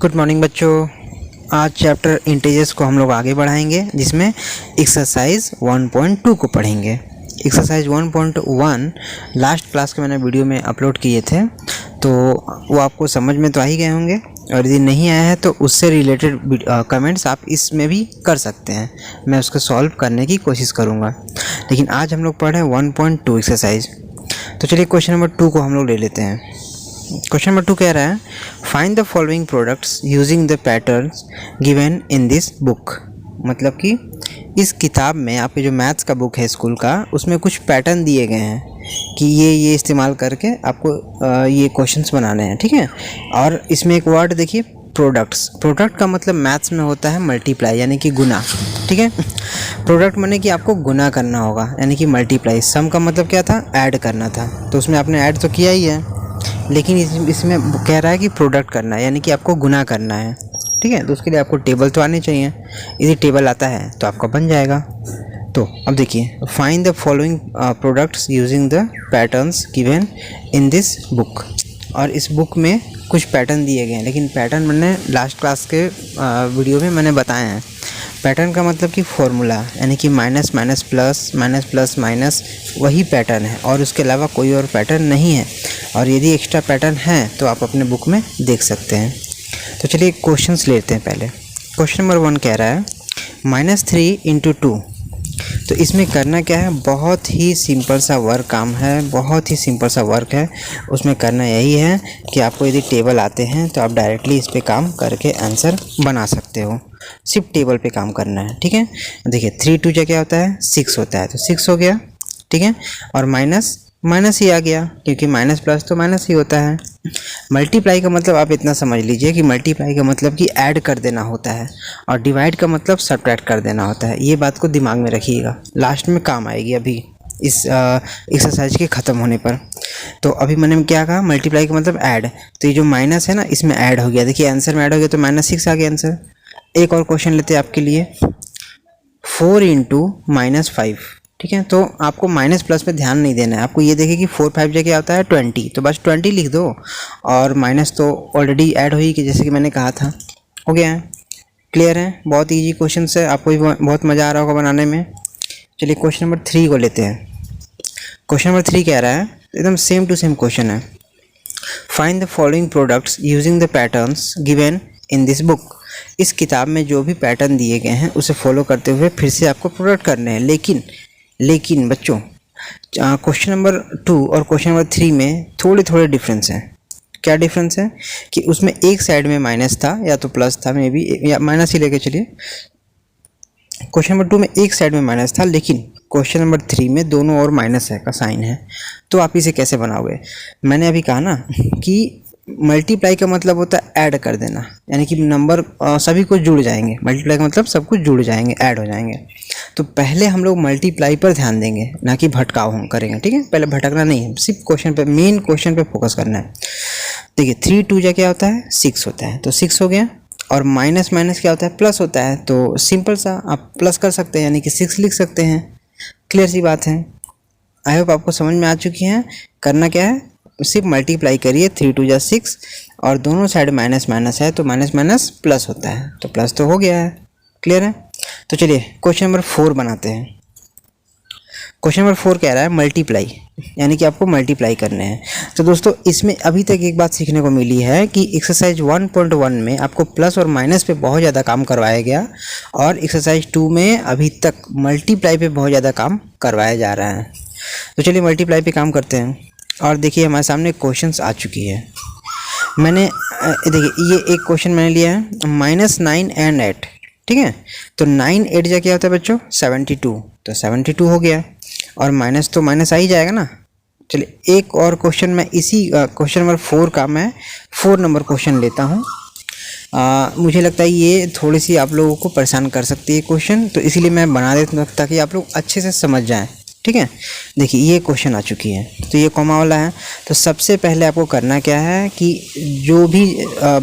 Good morning बच्चों। आज chapter integers को हम लोग आगे बढ़ाएंगे, जिसमें एक्सरसाइज 1.2 को पढ़ेंगे। एक्सरसाइज 1.1 लास्ट क्लास के मैंने वीडियो में अपलोड किए थे, तो वो आपको समझ में तो आ ही गए होंगे, और यदि नहीं आया है तो उससे रिलेटेड कमेंट्स आप इसमें भी कर सकते हैं। मैं उसको सॉल्व करने की कोशिश करूँगा, लेकिन आज हम लोग पढ़ रहे हैं 1.2 एक्सरसाइज। तो चलिए क्वेश्चन नंबर 2 को हम लोग ले लेते हैं। क्वेश्चन नंबर 2 कह रहा है, find the following products using the patterns given in this book. मतलब कि इस किताब में, आपके जो मैथ्स का बुक है स्कूल का, उसमें कुछ पैटर्न दिए गए हैं कि ये इस्तेमाल करके आपको ये क्वेश्चंस बनाने हैं, ठीक है। और इसमें एक वर्ड देखिए, प्रोडक्ट्स। प्रोडक्ट का मतलब मैथ्स में होता है मल्टीप्लाई, यानी कि गुना, ठीक है। प्रोडक्ट माने कि आपको गुना करना होगा, यानी कि मल्टीप्लाई। सम का मतलब क्या था, ऐड करना था, तो उसमें आपने ऐड तो किया ही है, लेकिन इसमें कह रहा है कि प्रोडक्ट करना है, यानी कि आपको गुना करना है, ठीक है। तो उसके लिए आपको टेबल तो आने चाहिए। यदि टेबल आता है तो आपका बन जाएगा। तो अब देखिए, find the following products using the patterns given in this book. और इस बुक में कुछ पैटर्न दिए गए हैं, लेकिन पैटर्न मैंने लास्ट क्लास के वीडियो में मैंने बताए हैं। पैटर्न का मतलब कि फॉर्मूला, यानी कि minus minus plus, minus plus minus, वही पैटर्न है, और उसके अलावा कोई और पैटर्न नहीं है। और यदि एक्स्ट्रा पैटर्न है तो आप अपने बुक में देख सकते हैं। तो चलिए क्वेश्चंस लेते हैं पहले। क्वेश्चन नंबर 1 कह रहा है -3 × 2। तो इसमें करना क्या है, बहुत ही सिंपल सा वर्क काम है, बहुत ही सिंपल सा वर्क है। उसमें करना यही है कि आपको यदि टेबल आते हैं तो आप डायरेक्टली इस पे काम करके आंसर बना सकते हो। सिर्फ टेबल पे काम करना है, ठीक है। देखिए 3 × 2 क्या होता है, 6 होता है, तो 6 हो गया, ठीक है। और माइनस माइनस ही आ गया, क्योंकि माइनस प्लस तो माइनस ही होता है। मल्टीप्लाई का मतलब आप इतना समझ लीजिए कि मल्टीप्लाई का मतलब कि ऐड कर देना होता है, और डिवाइड का मतलब सब्ट्रैक्ट कर देना होता है। ये बात को दिमाग में रखिएगा, लास्ट में काम आएगी अभी इस एक्सरसाइज के ख़त्म होने पर। तो अभी मैंने क्या कहा, मल्टीप्लाई का मतलब ऐड। तो ये जो माइनस है ना, इसमें ऐड हो गया। देखिए आंसर में ऐड हो गया, तो -6 आ गया आंसर। एक और क्वेश्चन लेते हैं आपके लिए, 4 × -5, ठीक है। तो आपको माइनस प्लस पे ध्यान नहीं देना है, आपको ये देखिए कि 4 5 जगह आता है 20, तो बस 20 लिख दो, और माइनस तो ऑलरेडी ऐड हुई कि जैसे कि मैंने कहा था। हो गया है, क्लियर है। बहुत इजी क्वेश्चन है, आपको भी बहुत मज़ा आ रहा होगा बनाने में। चलिए क्वेश्चन नंबर 3 को लेते हैं। क्वेश्चन नंबर 3 कह रहा है, एकदम सेम टू सेम क्वेश्चन है, find the following products using the patterns given in this book. इस किताब में जो भी पैटर्न दिए गए हैं उसे फॉलो करते हुए फिर से आपको प्रोडक्ट करने हैं। लेकिन बच्चों, क्वेश्चन नंबर 2 और क्वेश्चन नंबर 3 में थोड़े थोड़े डिफरेंस हैं। क्या डिफरेंस है कि उसमें एक साइड में माइनस था, या तो प्लस था, मे बी, या माइनस ही लेके चलिए। क्वेश्चन नंबर 2 में एक साइड में माइनस था, लेकिन क्वेश्चन नंबर 3 में दोनों और माइनस है का साइन है। तो आप इसे कैसे बनाओगे? मैंने अभी कहा ना कि मल्टीप्लाई का मतलब होता है ऐड कर देना, यानी कि नंबर सभी कुछ जुड़ जाएंगे। मल्टीप्लाई का मतलब सब कुछ जुड़ जाएंगे, ऐड हो जाएंगे। तो पहले हम लोग मल्टीप्लाई पर ध्यान देंगे, ना कि भटकाव हम करेंगे, ठीक है। पहले भटकना नहीं है, सिर्फ क्वेश्चन पे, मेन क्वेश्चन पे फोकस करना है। देखिए 3 × 2 क्या होता है, 6 होता है, तो 6 हो गया। और माइनस माइनस क्या होता है, प्लस होता है, तो सिंपल सा आप प्लस कर सकते हैं, यानी कि 6 लिख सकते हैं। क्लियर सी बात है। आई होप आपको समझ में आ चुकी है। करना क्या है, सिर्फ मल्टीप्लाई करिए, 3 × 2 = 6, और दोनों साइड माइनस माइनस है, तो माइनस माइनस प्लस होता है, तो प्लस तो हो गया है। क्लियर है। तो चलिए क्वेश्चन नंबर 4 बनाते हैं। क्वेश्चन नंबर 4 कह रहा है मल्टीप्लाई, यानी कि आपको मल्टीप्लाई करने हैं। तो दोस्तों, इसमें अभी तक एक बात सीखने को मिली है कि एक्सरसाइज 1.1 में आपको प्लस और माइनस पे बहुत ज़्यादा काम करवाया गया, और एक्सरसाइज 2 में अभी तक मल्टीप्लाई पे बहुत ज़्यादा काम करवाया जा रहा है। तो चलिए मल्टीप्लाई पे काम करते हैं। और देखिए हमारे सामने क्वेश्चंस आ चुकी है। मैंने देखिए ये एक क्वेश्चन मैंने लिया है, -9 and 8, ठीक है। तो 9 8 क्या होता है बच्चों, 72, तो 72 हो गया, और माइनस तो माइनस आ ही जाएगा ना। चलिए एक और क्वेश्चन मैं इसी क्वेश्चन नंबर 4 का मैं 4 नंबर क्वेश्चन लेता हूँ। मुझे लगता है ये थोड़ी सी आप लोगों को परेशान कर सकती है क्वेश्चन, तो इसीलिए मैं बना देता हूँ ताकि आप लोग अच्छे से समझ जाएँ, ठीक है। देखिए ये क्वेश्चन आ चुकी है, तो ये कॉमा वाला है। तो सबसे पहले आपको करना क्या है कि जो भी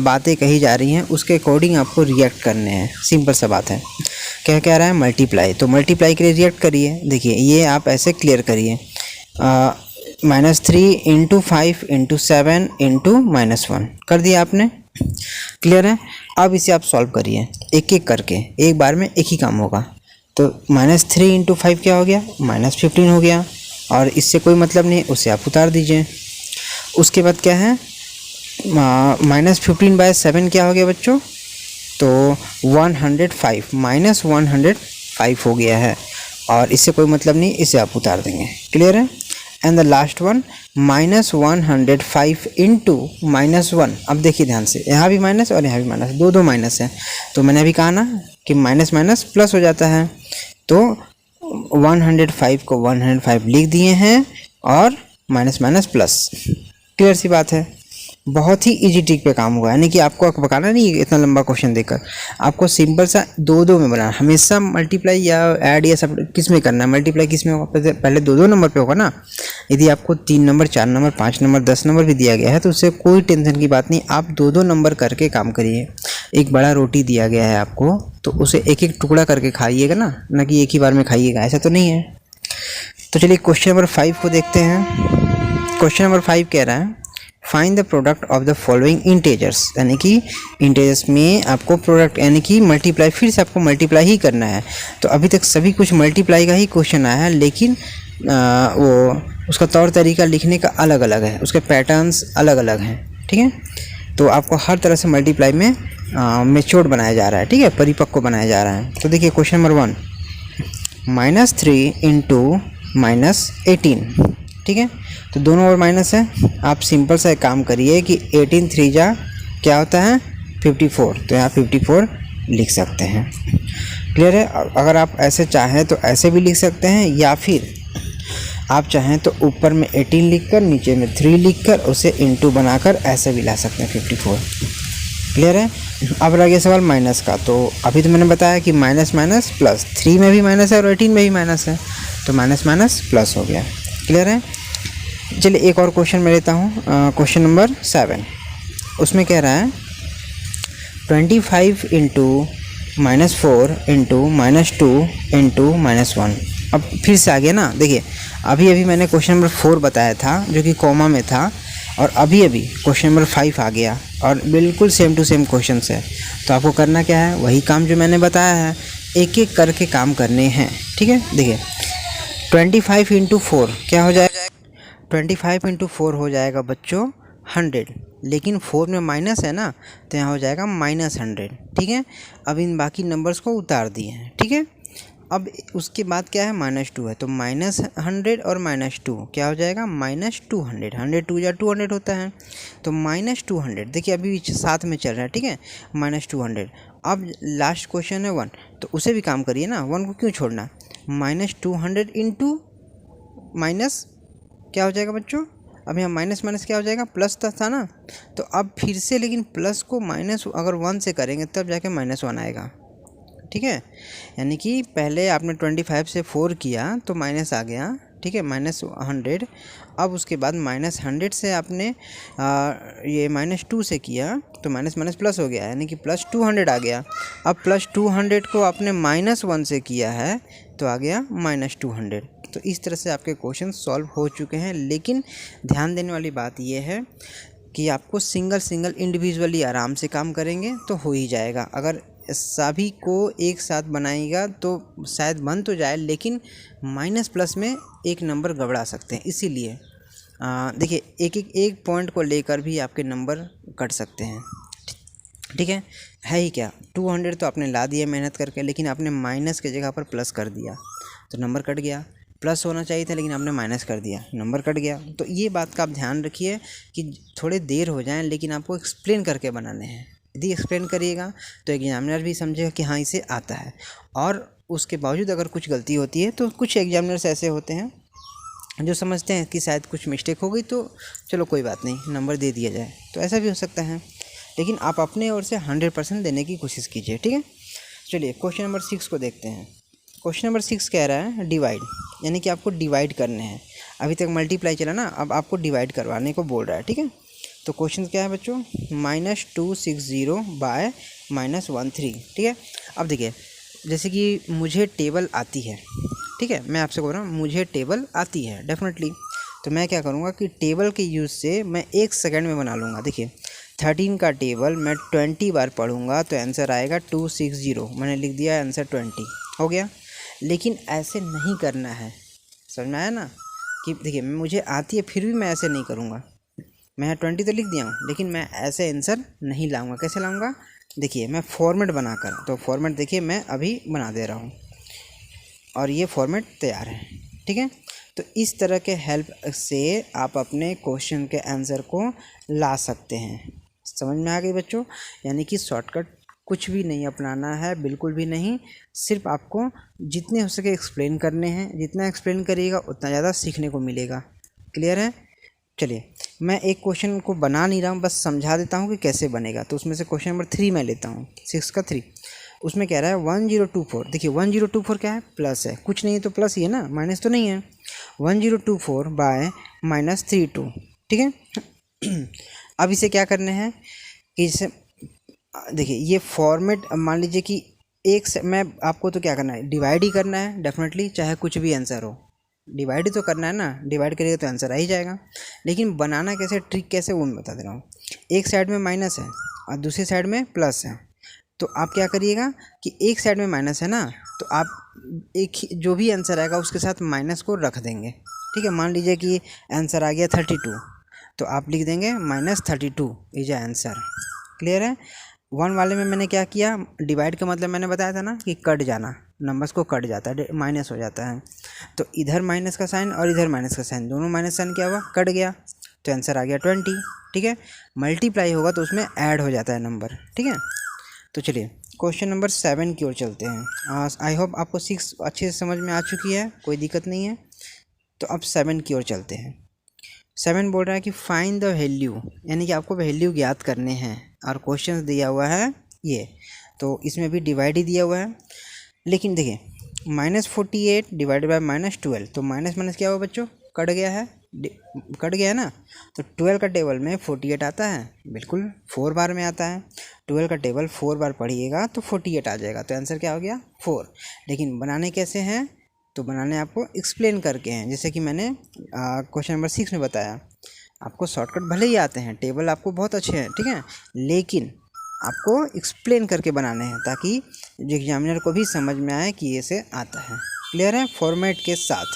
बातें कही जा रही हैं उसके अकॉर्डिंग आपको रिएक्ट करने हैं। सिंपल सा बात है। क्या कह रहा है, मल्टीप्लाई, तो मल्टीप्लाई के लिए रिएक्ट करिए। देखिए ये आप ऐसे क्लियर करिए, -3 × 5 × 7 × -1 कर दिया आपने, क्लियर है। अब इसे आप सॉल्व करिए एक एक करके, एक बार में एक ही काम होगा। तो -3 × 5 क्या हो गया, -15 हो गया, और इससे कोई मतलब नहीं, उसे आप उतार दीजिए। उसके बाद क्या है, -15/7 क्या हो गया बच्चों, तो 105 -105 हो गया है, और इससे कोई मतलब नहीं, इसे आप उतार देंगे। क्लियर है। And the last one -105 into -1। अब देखिए ध्यान से, यहाँ भी माइनस और यहाँ भी माइनस, दो माइनस है। तो मैंने अभी कहा ना कि माइनस माइनस प्लस हो जाता है, तो 105 को 105 लिख दिए हैं, और माइनस माइनस प्लस। क्लियर सी बात है, बहुत ही इजी ट्रिक पे काम हुआ है। यानी कि आपको बताना नहीं है इतना लंबा क्वेश्चन देकर, आपको सिंपल सा दो में बनाना। हमेशा मल्टीप्लाई या ऐड या सब किस में करना है, मल्टीप्लाई किस में होगा, पहले दो नंबर पे होगा ना। यदि आपको 3 नंबर, 4 नंबर, 5 नंबर, 10 नंबर भी दिया गया है तो उससे कोई टेंशन की बात नहीं, आप दो नंबर करके काम करिए। एक बड़ा रोटी दिया गया है आपको, तो उसे एक एक टुकड़ा करके खाइएगा ना कि एक ही बार में खाइएगा, ऐसा तो नहीं है। तो चलिए क्वेश्चन नंबर 5 को देखते हैं। क्वेश्चन नंबर 5 कह रहा है find the product of the following integers. यानी कि इंटेजर्स में आपको प्रोडक्ट यानी कि मल्टीप्लाई, फिर से आपको मल्टीप्लाई ही करना है। तो अभी तक सभी कुछ मल्टीप्लाई का ही क्वेश्चन आया है, लेकिन वो उसका तौर तरीका लिखने का अलग अलग है, उसके पैटर्न्स अलग अलग हैं। ठीक है, तो आपको हर तरह से मल्टीप्लाई में मेच्योर बनाया जा रहा है। ठीक है, परिपक्व बनाया जा रहा है। तो देखिए क्वेश्चन नंबर 1 -3 × -18। ठीक है, तो दोनों और माइनस है। आप सिंपल सा एक काम करिए कि 18 3 जा क्या होता है 54, तो यहाँ 54 लिख सकते हैं। क्लियर है। अगर आप ऐसे चाहें तो ऐसे भी लिख सकते हैं, या फिर आप चाहें तो ऊपर में 18 लिखकर नीचे में 3 लिखकर उसे इंटू बनाकर ऐसे भी ला सकते हैं 54। क्लियर है। अब रह गया सवाल माइनस का। तो अभी तो मैंने बताया कि माइनस माइनस प्लस, 3 में भी माइनस है और 18 में भी माइनस है, तो माइनस माइनस प्लस हो गया। क्लियर है। चलिए एक और क्वेश्चन मैं लेता हूँ, क्वेश्चन नंबर 7। उसमें कह रहा है 25 × -4 × -2 × -1। अब फिर से आ गया ना। देखिए अभी मैंने क्वेश्चन नंबर 4 बताया था जो कि कॉमा में था, और अभी क्वेश्चन नंबर 5 आ गया, और बिल्कुल सेम टू सेम क्वेश्चन है। तो आपको करना क्या है, वही काम जो मैंने बताया है, एक एक करके काम करने हैं। ठीक है, देखिए 25 × 4 क्या हो जाएगा, 25 × 4 हो जाएगा बच्चों 100, लेकिन 4 में माइनस है ना, तो यहाँ हो जाएगा -100। ठीक है, अब इन बाकी नंबर्स को उतार दिए हैं। ठीक है, अब उसके बाद क्या है -2 है, तो -100 और -2 क्या हो जाएगा -200। 100 या 200 होता है, तो -200। देखिए अभी साथ में चल रहा है। ठीक है, -200। अब लास्ट क्वेश्चन है 1, तो उसे भी काम करिए ना, 1 को क्यों छोड़ना। -200 इंटू माइनस क्या हो जाएगा बच्चों, अब यहाँ माइनस माइनस क्या हो जाएगा, प्लस था ना। तो अब फिर से लेकिन प्लस को माइनस अगर 1 से करेंगे तब जाके -1 आएगा। ठीक है, यानी कि पहले आपने 25 से 4 किया तो माइनस आ गया। ठीक है, -100। अब उसके बाद -100 से आपने ये -2 से किया तो माइनस माइनस प्लस हो गया, यानी कि +200 आ गया। अब +200 को आपने -1 से किया है तो आ गया -200। तो इस तरह से आपके क्वेश्चन सॉल्व हो चुके हैं। लेकिन ध्यान देने वाली बात यह है कि आपको सिंगल इंडिविजुअली आराम से काम करेंगे तो हो ही जाएगा। अगर सभी को एक साथ बनाएगा तो शायद बन तो जाए, लेकिन माइनस प्लस में एक नंबर गड़बड़ा सकते हैं। इसीलिए देखिए एक पॉइंट को लेकर भी आपके नंबर कट सकते हैं। ठीक है ही क्या, 200 तो आपने ला दिया मेहनत करके, लेकिन आपने माइनस के जगह पर प्लस कर दिया तो नंबर कट गया। प्लस होना चाहिए था लेकिन आपने माइनस कर दिया, नंबर कट गया। तो ये बात का आप ध्यान रखिए कि थोड़े देर हो जाएं, लेकिन आपको एक्सप्लेन करके बनाने हैं। यदि एक्सप्लेन करिएगा तो एग्जामिनर भी समझेगा कि हाँ इसे आता है। और उसके बावजूद अगर कुछ गलती होती है तो कुछ एग्जामिनर्स ऐसे होते हैं जो समझते हैं कि शायद कुछ मिस्टेक हो गई तो चलो कोई बात नहीं, नंबर दे दिया जाए, तो ऐसा भी हो सकता है। लेकिन आप अपने ओर से 100% देने की कोशिश कीजिए। ठीक है, चलिए क्वेश्चन नंबर 6 को देखते हैं। क्वेश्चन नंबर 6 कह रहा है डिवाइड, यानी कि आपको डिवाइड करने हैं। अभी तक मल्टीप्लाई चला ना, अब आपको डिवाइड करवाने को बोल रहा है। ठीक है, तो क्वेश्चन क्या है बच्चों, -260 बाय -13। ठीक है, अब देखिए जैसे कि मुझे टेबल आती है। ठीक है, मैं आपसे बोल रहा हूँ मुझे टेबल आती है डेफिनेटली, तो मैं क्या करूँगा कि टेबल के यूज़ से मैं 1 सेकंड में बना लूँगा। देखिए 13 का टेबल मैं 20 बार पढ़ूंगा तो आंसर आएगा 260। मैंने लिख दिया आंसर 20 हो गया। लेकिन ऐसे नहीं करना है, समझ में आया ना? कि देखिए मुझे आती है फिर भी मैं ऐसे नहीं करूँगा। मैं 20 तो लिख दिया हूँ लेकिन मैं ऐसे आंसर नहीं लाऊंगा। कैसे लाऊंगा? देखिए मैं फॉर्मेट बनाकर, तो फॉर्मेट देखिए मैं अभी बना दे रहा हूँ और ये फॉर्मेट तैयार है, ठीक है। तो इस तरह के हेल्प से आप अपने क्वेश्चन के आंसर को ला सकते हैं। समझ में आ गई बच्चों? यानी कि शॉर्टकट कुछ भी नहीं अपनाना है, बिल्कुल भी नहीं। सिर्फ आपको जितने हो सके एक्सप्लेन करने हैं, जितना एक्सप्लेन करिएगा उतना ज़्यादा सीखने को मिलेगा। क्लियर है? चलिए मैं एक क्वेश्चन को बना नहीं रहा हूँ, बस समझा देता हूँ कि कैसे बनेगा। तो उसमें से क्वेश्चन नंबर 3 मैं लेता हूँ, 6 का 3। उसमें कह रहा है 1024। देखिए 1024 क्या है? प्लस है, कुछ नहीं है तो प्लस ही है ना, माइनस तो नहीं है। 1024 बाय -32, ठीक है। अब इसे क्या करने हैं कि इसे देखिए ये फॉर्मेट मान लीजिए कि एक से मैं आपको तो क्या करना है, डिवाइड ही करना है डेफिनेटली, चाहे कुछ भी आंसर हो डिवाइड ही तो करना है ना। डिवाइड करिएगा तो आंसर आ ही जाएगा। लेकिन बनाना कैसे, ट्रिक कैसे, वो मैं बता दे रहा हूँ। एक साइड में माइनस है और दूसरी साइड में प्लस है, तो आप क्या करिएगा कि एक साइड में माइनस है ना, तो आप एक ही जो भी आंसर आएगा उसके साथ माइनस को रख देंगे, ठीक है। मान लीजिए कि आंसर आ गया 32, तो आप लिख देंगे -32 इज आंसर। क्लियर है? 1 वाले में मैंने क्या किया, डिवाइड का मतलब मैंने बताया था ना कि कट जाना, नंबर्स को कट जाता है, माइनस हो जाता है। तो इधर माइनस का साइन और इधर माइनस का साइन, दोनों माइनस साइन क्या हुआ, कट गया, तो आंसर आ गया 20, ठीक है। मल्टीप्लाई होगा तो उसमें ऐड हो जाता है नंबर, ठीक है। तो चलिए क्वेश्चन नंबर 7 की ओर चलते हैं। आई होप आपको 6 अच्छे से समझ में आ चुकी है, कोई दिक्कत नहीं है। तो अब 7 की ओर चलते हैं। 7 बोल रहा है कि फाइंड द वैल्यू, यानी कि आपको वैल्यू ज्ञात करने हैं और क्वेश्चन दिया हुआ है ये। तो इसमें भी डिवाइड ही दिया हुआ है, लेकिन देखिए -48 डिवाइडेड बाय -12, तो माइनस माइनस क्या हुआ बच्चों, कट गया है, कट गया है ना। तो 12 का टेबल में 48 आता है, बिल्कुल 4 बार में आता है। 12 का टेबल 4 बार पढ़िएगा तो 48 आ जाएगा, तो आंसर क्या हो गया 4। लेकिन बनाने कैसे हैं, तो बनाने आपको एक्सप्लेन करके हैं, जैसे कि मैंने क्वेश्चन नंबर 6 में बताया। आपको शॉर्टकट भले ही आते हैं, टेबल आपको बहुत अच्छे हैं, ठीक है, लेकिन आपको एक्सप्लेन करके बनाने हैं ताकि एग्जामिनर को भी समझ में आए कि ये से आता है। क्लियर है? फॉर्मेट के साथ,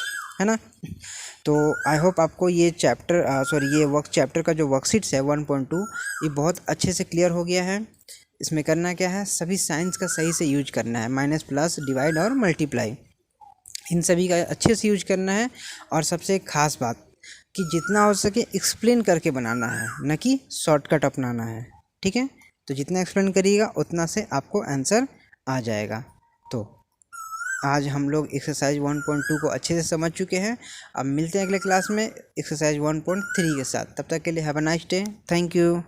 है ना। तो आई होप आपको ये ये चैप्टर का जो वर्कशीट्स है 1.2 ये बहुत अच्छे से क्लियर हो गया है। इसमें करना क्या है, सभी साइंस का सही से यूज करना है, माइनस प्लस डिवाइड और मल्टीप्लाई, इन सभी का अच्छे से यूज करना है। और सबसे एक ख़ास बात कि जितना हो सके एक्सप्लेन करके बनाना है, न कि शॉर्टकट अपनाना है, ठीक है। तो जितना एक्सप्लेन करिएगा उतना से आपको आंसर आ जाएगा। तो आज हम लोग एक्सरसाइज 1.2 को अच्छे से समझ चुके हैं। अब मिलते हैं अगले क्लास में एक्सरसाइज 1.3 के साथ। तब तक के लिए have a nice day. Thank you.